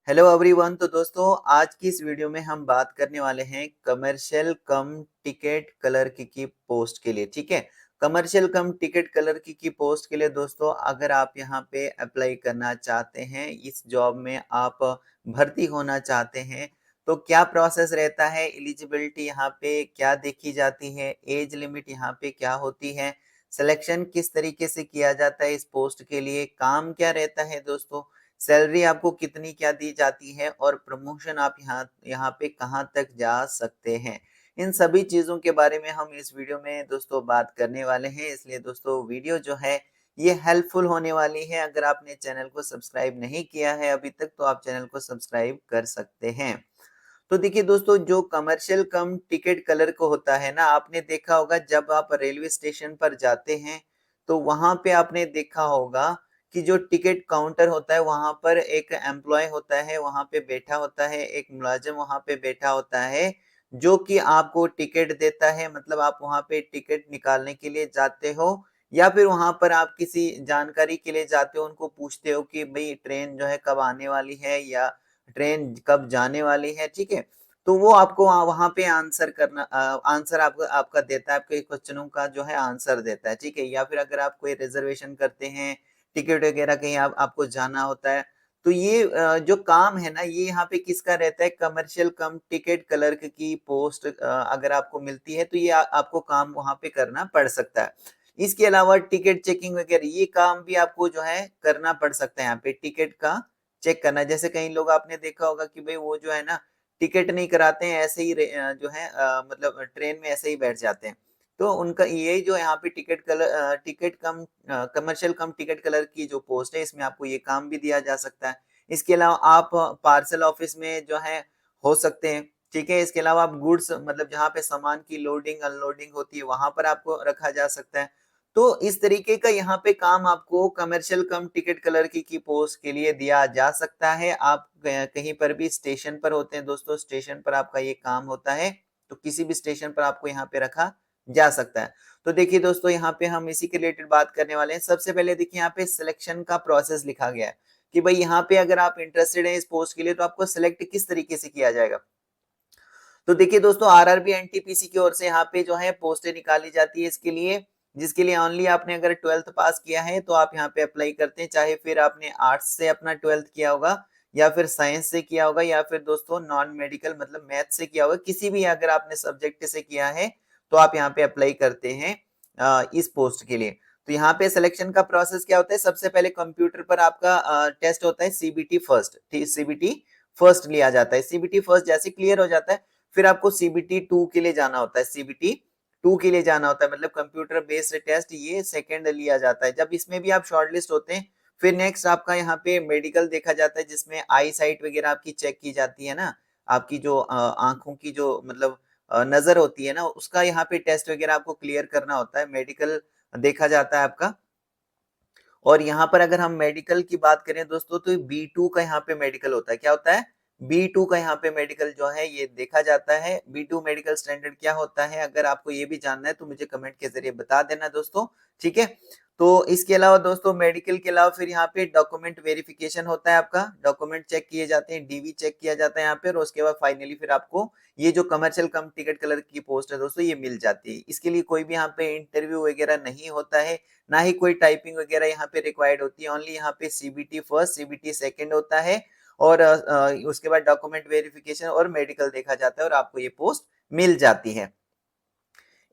Hello everyone. तो दोस्तों आज की इस वीडियो में हम बात करने वाले हैं कमर्शियल कम टिकट कलर की पोस्ट के लिए। ठीक है, कमर्शियल कम टिकट कलर की पोस्ट के लिए दोस्तों अगर आप यहाँ पे अप्लाई करना चाहते हैं, इस जॉब में आप भर्ती होना चाहते हैं, तो क्या प्रोसेस रहता है, एलिजिबिलिटी यहाँ पे क्या देखी जाती है, एज लिमिट यहाँ पे क्या होती है, सिलेक्शन किस तरीके से किया जाता है इस पोस्ट के लिए, काम क्या रहता है दोस्तों, सैलरी आपको कितनी क्या दी जाती है और प्रमोशन आप यहाँ यहाँ पे कहाँ तक जा सकते हैं। इन सभी चीजों के बारे में हम इस वीडियो में दोस्तों बात करने वाले हैं, इसलिए दोस्तों वीडियो जो है ये हेल्पफुल होने वाली है। अगर आपने चैनल को सब्सक्राइब नहीं किया है अभी तक तो आप चैनल को सब्सक्राइब कर सकते हैं। तो देखिए दोस्तों, जो कमर्शियल कम टिकट कलर को होता है ना, आपने देखा होगा जब आप रेलवे स्टेशन पर जाते हैं तो वहां पे आपने देखा होगा कि जो टिकट काउंटर होता है वहां पर एक एम्प्लॉय होता है, वहां पे बैठा होता है, एक मुलाजिम वहां पे बैठा होता है जो कि आपको टिकट देता है। मतलब आप वहां पे टिकट निकालने के लिए जाते हो या फिर वहां पर आप किसी जानकारी के लिए जाते हो, उनको पूछते हो कि भाई ट्रेन जो है कब आने वाली है या ट्रेन कब जाने वाली है। ठीक है, तो वो आपको वहां पे आंसर करना आंसर आपको आपका देता है, आपके क्वेश्चनों का जो है आंसर देता है। ठीक है, या फिर अगर आप कोई रिजर्वेशन करते हैं, टिकट वगैरह कहीं आपको जाना होता है, तो ये जो काम है ना ये यहाँ पे किसका रहता है, कमर्शियल कम टिकट क्लर्क की पोस्ट अगर आपको मिलती है तो ये आपको काम वहां पे करना पड़ सकता है। इसके अलावा टिकट चेकिंग वगैरह ये काम भी आपको जो है करना पड़ सकता है, यहाँ पे टिकट का चेक करना। जैसे कई लोग आपने देखा होगा कि भाई वो जो है ना टिकट नहीं कराते हैं, ऐसे ही जो है मतलब ट्रेन में ऐसे ही बैठ जाते हैं। तो उनका ये जो यहाँ पे टिकट कम कमर्शियल कम टिकट कलर की जो पोस्ट है इसमें आपको ये काम भी दिया जा सकता है। इसके अलावा आप पार्सल ऑफिस में जो है हो सकते हैं। ठीक है, इसके अलावा आप गुड्स मतलब जहाँ पे सामान की लोडिंग अनलोडिंग होती है वहां पर आपको रखा जा सकता है। तो इस तरीके का यहाँ पे काम आपको कमर्शियल कम टिकट कलर की पोस्ट के लिए दिया जा सकता है। आप कहीं पर भी स्टेशन पर होते हैं दोस्तों, स्टेशन पर आपका ये काम होता है, तो किसी भी स्टेशन पर आपको यहाँ पे रखा जा सकता है। तो देखिए दोस्तों, यहाँ पे हम इसी के रिलेटेड बात करने वाले हैं। सबसे पहले देखिए यहाँ पे सिलेक्शन का प्रोसेस लिखा गया है कि भाई यहाँ पे अगर आप इंटरेस्टेड हैं इस पोस्ट के लिए तो आपको सिलेक्ट किस तरीके से किया जाएगा। तो देखिए दोस्तों, आरआरबी एनटीपीसी की ओर से यहाँ पे जो है पोस्टें निकाली जाती है इसके लिए, जिसके लिए ओनली आपने अगर 12th पास किया है तो आप यहाँ पे अप्लाई करते हैं, चाहे फिर आपने आर्ट्स से अपना 12th किया होगा या फिर साइंस से किया होगा या फिर दोस्तों नॉन मेडिकल मतलब मैथ से किया होगा, किसी भी अगर आपने सब्जेक्ट से किया है तो आप यहाँ पे अप्लाई करते हैं इस पोस्ट के लिए। तो यहाँ पे सिलेक्शन का प्रोसेस क्या होता है, सबसे पहले कंप्यूटर पर आपका टेस्ट होता है सीबीटी फर्स्ट। सीबीटी फर्स्ट लिया जाता है। सीबीटी फर्स्ट जैसे क्लियर हो जाता है फिर आपको सीबीटी 2 के लिए जाना होता है। सीबीटी 2 के लिए जाना होता है मतलब कंप्यूटर बेस्ड टेस्ट, ये सेकंड लिया जाता है। जब इसमें भी आप शॉर्टलिस्ट होते हैं फिर नेक्स्ट आपका यहाँ पे मेडिकल देखा जाता है, जिसमें आई साइट वगैरह आपकी चेक की जाती है ना, आपकी जो आंखों की जो मतलब नजर होती है ना उसका यहाँ पे टेस्ट वगैरह आपको क्लियर करना होता है, मेडिकल देखा जाता है आपका। और यहाँ पर अगर हम मेडिकल की बात करें दोस्तों तो B2 का यहाँ पे मेडिकल होता है। क्या होता है, B2 का यहाँ पे मेडिकल जो है ये देखा जाता है। B2 मेडिकल स्टैंडर्ड क्या होता है, अगर आपको ये भी जानना है तो मुझे कमेंट के जरिए बता देना दोस्तों। ठीक है, तो इसके अलावा दोस्तों मेडिकल के अलावा फिर यहाँ पे डॉक्यूमेंट वेरिफिकेशन होता है, आपका डॉक्यूमेंट चेक किए जाते हैं, डीवी चेक किया जाता है यहाँ पे, और उसके बाद फाइनली फिर आपको ये जो कमर्शियल कम टिकट कलर की पोस्ट है दोस्तों ये मिल जाती है। इसके लिए कोई भी यहाँ पे इंटरव्यू वगैरह नहीं होता है, ना ही कोई टाइपिंग वगैरह यहाँ पे रिक्वायर्ड होती है। ओनली यहाँ पे सीबीटी फर्स्ट सीबीटी सेकंड होता है और उसके बाद डॉक्यूमेंट वेरिफिकेशन और मेडिकल देखा जाता है और आपको ये पोस्ट मिल जाती है।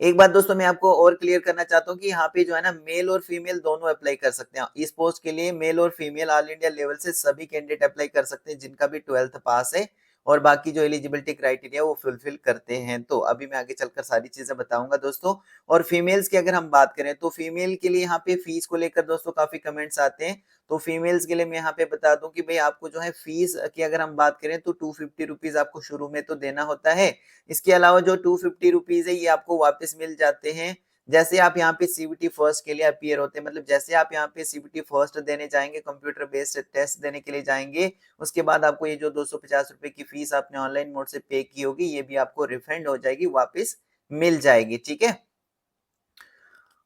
एक बात दोस्तों मैं आपको और क्लियर करना चाहता हूँ कि यहाँ पे जो है ना मेल और फीमेल दोनों अप्लाई कर सकते हैं इस पोस्ट के लिए। मेल और फीमेल ऑल इंडिया लेवल से सभी कैंडिडेट अप्लाई कर सकते हैं जिनका भी 12th पास है और बाकी जो एलिजिबिलिटी क्राइटेरिया वो फुलफिल करते हैं। तो अभी मैं आगे चलकर सारी चीजें बताऊंगा दोस्तों। और फीमेल्स की अगर हम बात करें तो फीमेल के लिए यहाँ पे फीस को लेकर दोस्तों काफी कमेंट्स आते हैं, तो फीमेल्स के लिए मैं यहाँ पे बता दूं कि भाई आपको जो है फीस की अगर हम बात करें तो 250 रुपीज आपको शुरू में तो देना होता है। इसके अलावा जो 250 रुपीज है ये आपको वापस मिल जाते हैं जैसे आप यहाँ पे सीबीटी फर्स्ट के लिए अपीयर होते हैं। मतलब जैसे आप यहाँ पे सीबीटी फर्स्ट देने जाएंगे, कंप्यूटर बेस्ड टेस्ट देने के लिए जाएंगे, उसके बाद आपको ये जो 250 रुपए की फीस आपने ऑनलाइन मोड से पे की होगी ये भी आपको रिफंड हो जाएगी, वापस मिल जाएगी। ठीक है,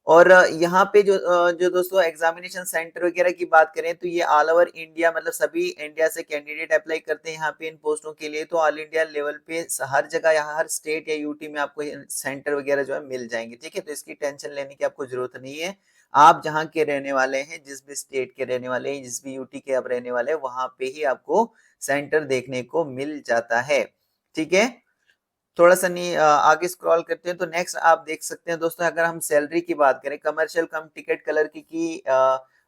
और यहाँ पे जो दोस्तों एग्जामिनेशन सेंटर वगैरह की बात करें तो ये ऑल ओवर इंडिया, मतलब सभी इंडिया से कैंडिडेट अप्लाई करते हैं यहाँ पे इन पोस्टों के लिए। तो ऑल इंडिया लेवल पे हर जगह, यहाँ हर स्टेट या यूटी में आपको सेंटर वगैरह जो है मिल जाएंगे, ठीक है। तो इसकी टेंशन लेने की आपको जरूरत नहीं है। आप जहाँ के रहने वाले हैं, जिस भी स्टेट के रहने वाले हैं, जिस भी यूटी के आप रहने वाले हैं, वहां पे ही आपको सेंटर देखने को मिल जाता है, ठीक है। थोड़ा सा नहीं आगे स्क्रॉल करते हैं तो नेक्स्ट आप देख सकते हैं दोस्तों, अगर हम सैलरी की बात करें कमर्शियल कम टिकट कलर की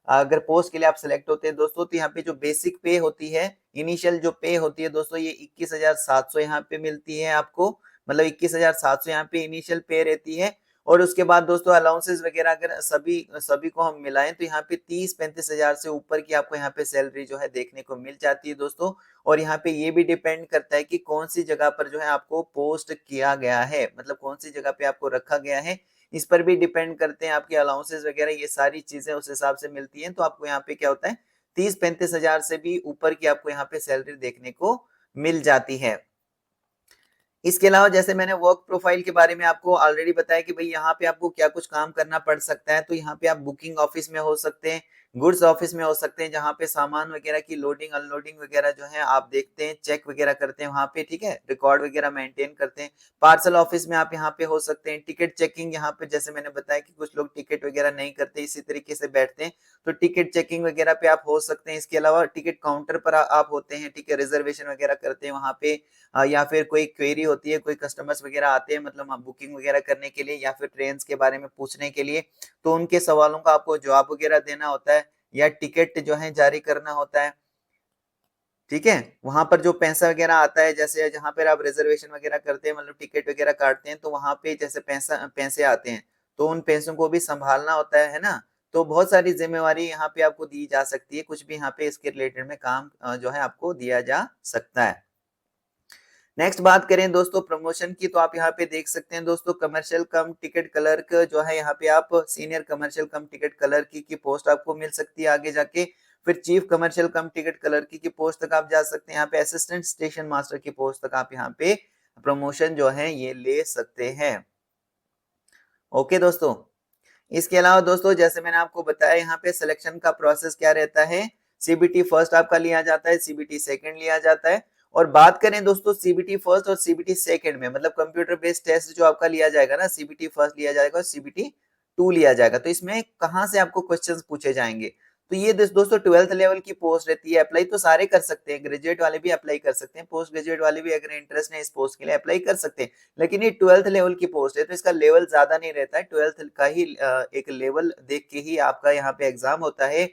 अगर पोस्ट के लिए आप सिलेक्ट होते हैं दोस्तों, तो यहाँ पे जो बेसिक पे होती है, इनिशियल जो पे होती है दोस्तों, ये 21,700 यहाँ पे मिलती है आपको। मतलब 21,700 यहाँ पे इनिशियल पे रहती है। और उसके बाद दोस्तों अलाउंसेस वगैरह अगर सभी सभी को हम मिलाएं तो यहाँ पे 30-35 हजार से ऊपर की आपको यहाँ पे सैलरी जो है देखने को मिल जाती है दोस्तों। और यहाँ पे ये भी डिपेंड करता है कि कौन सी जगह पर जो है आपको पोस्ट किया गया है, मतलब कौन सी जगह पे आपको रखा गया है, इस पर भी डिपेंड करते हैं आपके अलाउंसेस वगैरह, ये सारी चीजें उस हिसाब से मिलती हैं। तो आपको यहाँ पे क्या होता है, 30-35 हजार से भी ऊपर की आपको यहाँ पे सैलरी देखने को मिल जाती है। इसके अलावा जैसे मैंने वर्क प्रोफाइल के बारे में आपको ऑलरेडी बताया कि भाई यहाँ पे आपको क्या कुछ काम करना पड़ सकता है। तो यहाँ पे आप बुकिंग ऑफिस में हो सकते हैं, गुड्स ऑफिस में हो सकते हैं, जहाँ पे सामान वगैरह की लोडिंग अनलोडिंग वगैरह जो है आप देखते हैं, चेक वगैरह करते हैं वहां पे, ठीक है, रिकॉर्ड वगैरह मेंटेन करते हैं। पार्सल ऑफिस में आप यहाँ पे हो सकते हैं। टिकट चेकिंग, यहाँ पे जैसे मैंने बताया कि कुछ लोग टिकट वगैरह नहीं करते, इसी तरीके से बैठते हैं, तो टिकट चेकिंग वगैरह पे आप हो सकते हैं। इसके अलावा टिकट काउंटर पर आप होते हैं, ठीक है, रिजर्वेशन वगैरह करते हैं वहां पे, या फिर कोई क्वेरी होती है, कोई कस्टमर्स वगैरह आते हैं मतलब बुकिंग वगैरह करने के लिए या फिर ट्रेन के बारे में पूछने के लिए, तो उनके सवालों का आपको जवाब वगैरह देना होता है, या टिकट जो है जारी करना होता है, ठीक है। वहां पर जो पैसा वगैरह आता है, जैसे जहां पर आप रिजर्वेशन वगैरह करते हैं, मतलब टिकट वगैरह काटते हैं, तो वहां पे जैसे पैसे आते हैं, तो उन पैसों को भी संभालना होता है ना। तो बहुत सारी जिम्मेवारी यहाँ पे आपको दी जा सकती है, कुछ भी यहाँ पे इसके रिलेटेड में काम जो है आपको दिया जा सकता है। नेक्स्ट बात करें दोस्तों प्रमोशन की, तो आप यहाँ पे देख सकते हैं दोस्तों, कमर्शियल कम टिकट क्लर्क जो है, यहाँ पे आप सीनियर कमर्शियल कम टिकट क्लर्क की पोस्ट आपको मिल सकती है आगे जाके। फिर चीफ कमर्शियल कम टिकट क्लर्क की पोस्ट तक आप जा सकते हैं। यहाँ पे असिस्टेंट स्टेशन मास्टर की पोस्ट तक आप यहाँ पे प्रमोशन जो है ये ले सकते हैं। ओके दोस्तों, इसके अलावा दोस्तों जैसे मैंने आपको बताया, यहाँ पे सिलेक्शन का प्रोसेस क्या रहता है, सीबीटी फर्स्ट आपका लिया जाता है, सीबीटी सेकंड लिया जाता है। और बात करें दोस्तों सीबीटी फर्स्ट और सीबीटी सेकंड में, मतलब कंप्यूटर बेस्ड टेस्ट जो आपका लिया जाएगा ना, सीबीटी फर्स्ट लिया जाएगा और सीबीटी टू लिया जाएगा, तो इसमें कहाँ से आपको क्वेश्चंस पूछे जाएंगे। तो ये दोस्तों 12th लेवल की पोस्ट रहती है। अप्लाई तो सारे कर सकते हैं, ग्रेजुएट वाले भी अप्लाई कर सकते हैं, पोस्ट ग्रेजुएट वाले भी अगर इंटरेस्ट है इस पोस्ट के लिए अप्लाई कर सकते हैं। लेकिन ये 12th लेवल की पोस्ट है, तो इसका लेवल ज्यादा नहीं रहता है, 12th का ही एक लेवल देख के ही आपका यहाँ पे एग्जाम होता है,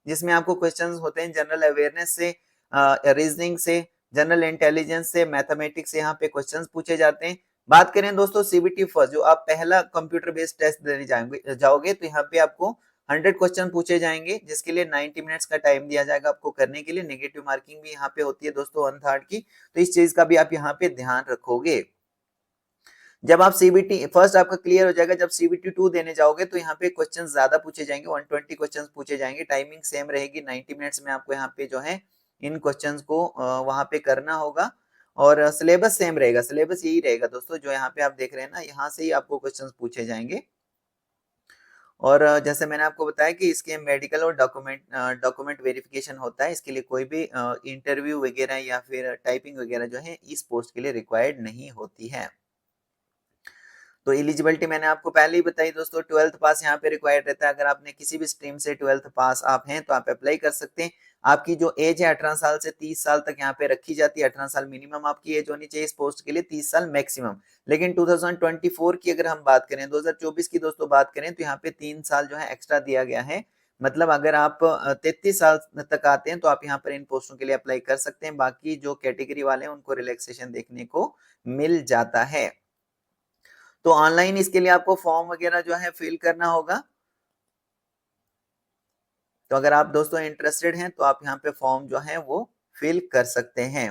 जिसमें आपको क्वेश्चंस होते हैं जनरल अवेयरनेस से, रीजनिंग से, जनरल इंटेलिजेंस से, मैथमेटिक्स से यहाँ पे क्वेश्चंस पूछे जाते हैं। बात करें दोस्तों सीबीटी फर्स्ट, जो आप पहला कंप्यूटर बेस्ड टेस्ट देने जाओगे, तो यहाँ पे आपको 100 क्वेश्चन पूछे जाएंगे, जिसके लिए 90 मिनट्स का टाइम दिया जाएगा आपको करने के लिए। नेगेटिव मार्किंग भी यहाँ पे होती है दोस्तों 1/3 की, तो इस चीज का भी आप यहाँ पे ध्यान रखोगे। जब आप सीबीटी फर्स्ट आपका क्लियर हो जाएगा, जब सीबीटी टू देने जाओगे तो यहाँ पे क्वेश्चन ज्यादा पूछे जाएंगे, 120 क्वेश्चन पूछे जाएंगे, टाइमिंग सेम रहेगी, 90 मिनट्स में आपको यहाँ पे जो है इन क्वेश्चंस को वहां पे करना होगा। और सिलेबस सेम रहेगा, सिलेबस यही रहेगा दोस्तों, जो यहाँ पे आप देख रहे हैं ना, यहाँ से ही आपको क्वेश्चन पूछे जाएंगे। और जैसे मैंने आपको बताया कि इसके मेडिकल और डॉक्यूमेंट वेरिफिकेशन होता है, इसके लिए कोई भी इंटरव्यू वगैरह या फिर टाइपिंग वगैरह जो है इस पोस्ट के लिए रिक्वायर्ड नहीं होती है। तो एलिजिबिलिटी मैंने आपको पहले ही बताई दोस्तों, 12th पास यहाँ पे रिक्वायर्ड रहता है। अगर आपने किसी भी स्ट्रीम से 12th पास आप हैं तो आप अप्लाई कर सकते हैं। आपकी जो एज है 18 साल से 30 साल तक यहाँ पे रखी जाती है। 18 साल मिनिमम आपकी एज होनी चाहिए इस पोस्ट के लिए, 30 साल मैक्सिमम। लेकिन 2024 की अगर हम बात करें, 2024 की दोस्तों बात करें, तो यहाँ पे 3 साल जो है एक्स्ट्रा दिया गया है। मतलब अगर आप 33 साल तक आते हैं तो आप यहाँ पर इन पोस्टों के लिए अप्लाई कर सकते हैं। बाकी जो कैटेगरी वाले हैं उनको रिलैक्सेशन देखने को मिल जाता है। तो ऑनलाइन इसके लिए आपको फॉर्म वगैरह जो है फिल करना होगा। तो अगर आप दोस्तों इंटरेस्टेड हैं तो आप यहाँ पे फॉर्म जो है वो फिल कर सकते हैं।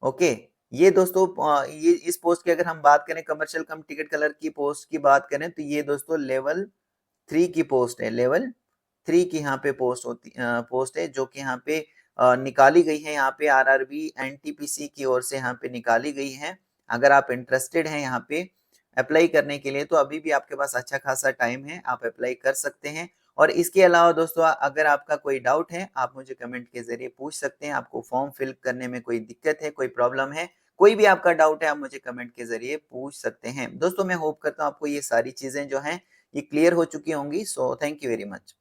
ओके, ये दोस्तों ये इस पोस्ट की अगर हम बात करें, कमर्शियल कम टिकट कलर की पोस्ट की बात करें, तो ये दोस्तों लेवल 3 की पोस्ट है। लेवल 3 की यहाँ पे पोस्ट है, जो कि यहाँ पे निकाली गई है, यहाँ पे आरआरबी एनटीपीसी की ओर से यहाँ पे निकाली गई है। अगर आप इंटरेस्टेड हैं यहाँ पे अप्लाई करने के लिए, तो अभी भी आपके पास अच्छा खासा टाइम है, आप अप्लाई कर सकते हैं। और इसके अलावा दोस्तों अगर आपका कोई डाउट है, आप मुझे कमेंट के ज़रिए पूछ सकते हैं। आपको फॉर्म फिल करने में कोई दिक्कत है, कोई प्रॉब्लम है, कोई भी आपका डाउट है, आप मुझे कमेंट के ज़रिए पूछ सकते हैं। दोस्तों मैं होप करता हूँ आपको ये सारी चीज़ें जो हैं, ये क्लियर हो चुकी होंगी। So thank you very much.